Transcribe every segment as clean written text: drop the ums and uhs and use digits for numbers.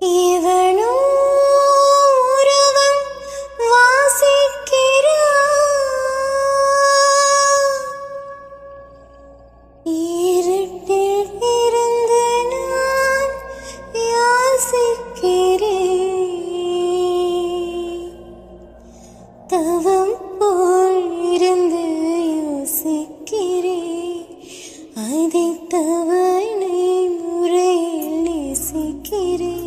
இவனோ ஒருவன் வாசிக்கிறான், இருட்டில் இருந்து நான் யாசிக்கிறேன், தவம் போல் இருந்து யோசிக்கிறேன், அதை தவணை முறையில் நேசிக்கிறேன்.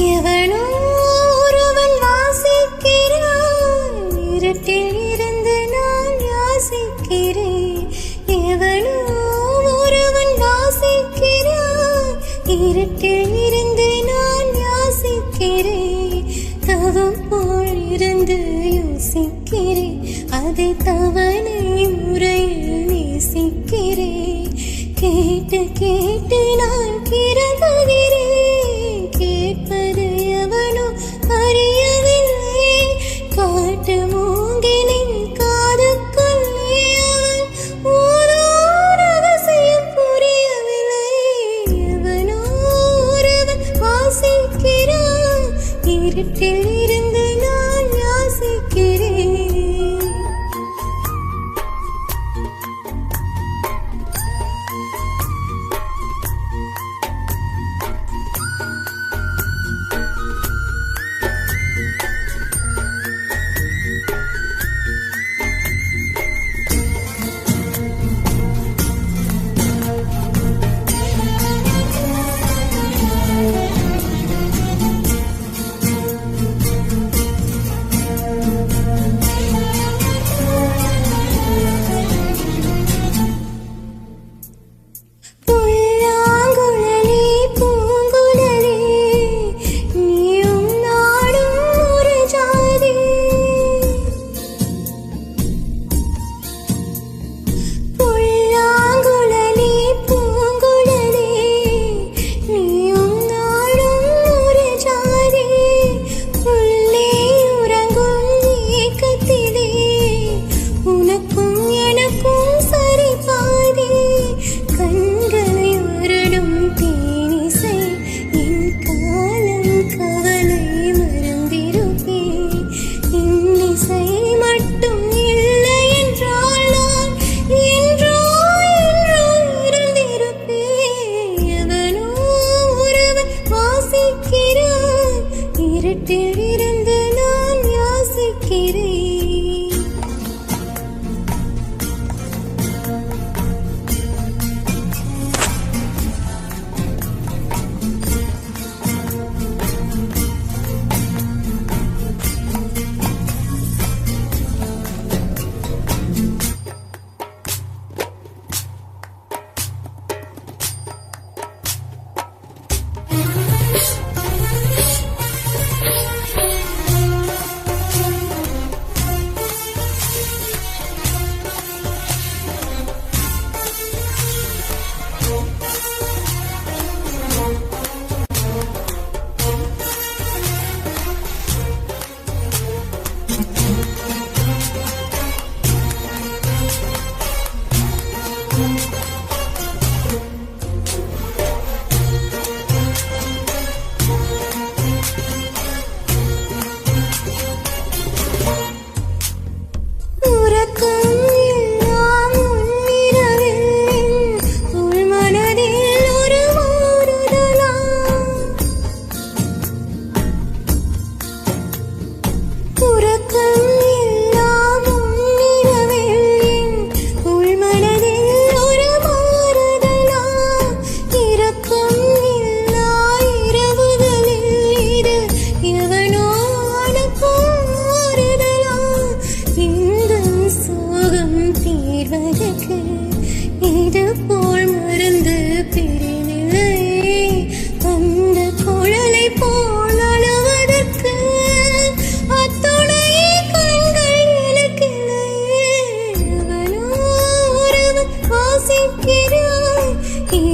எவனோ ஒருவன் வாசிக்கிறான், இருட்டில் இருந்து நான் யாசிக்கிறேன். எவனோ ஒருவன் வாசிக்கிறான், இருட்டில் இருந்து நான் யாசிக்கிறேன், தவம் போல் இருந்து யோசிக்கிறேன், அதை தவணை முறையில் நேசிக்கிறேன். கேட்டு கேட்டு நான் கிறங்குகிறேன், கேட்பது எவனோ அறியவில்லை, காட்டு மூங்கிலின் காதுக்குள்ளே அவன் ஓர் ரகசியம் புரியவில்லை. எவனோ ஒருவன் வாசிக்கிறான், இருட்டில் இருந்து நான் யாசிக்கிறேன். இருட்டில் இருந்து நான் யாசிக்கிறேன்.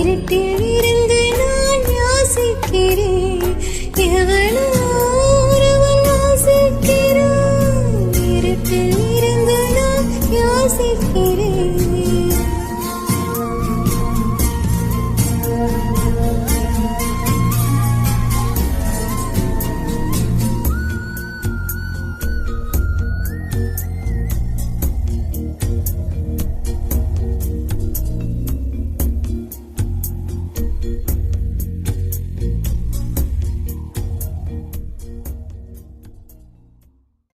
இருட்டில்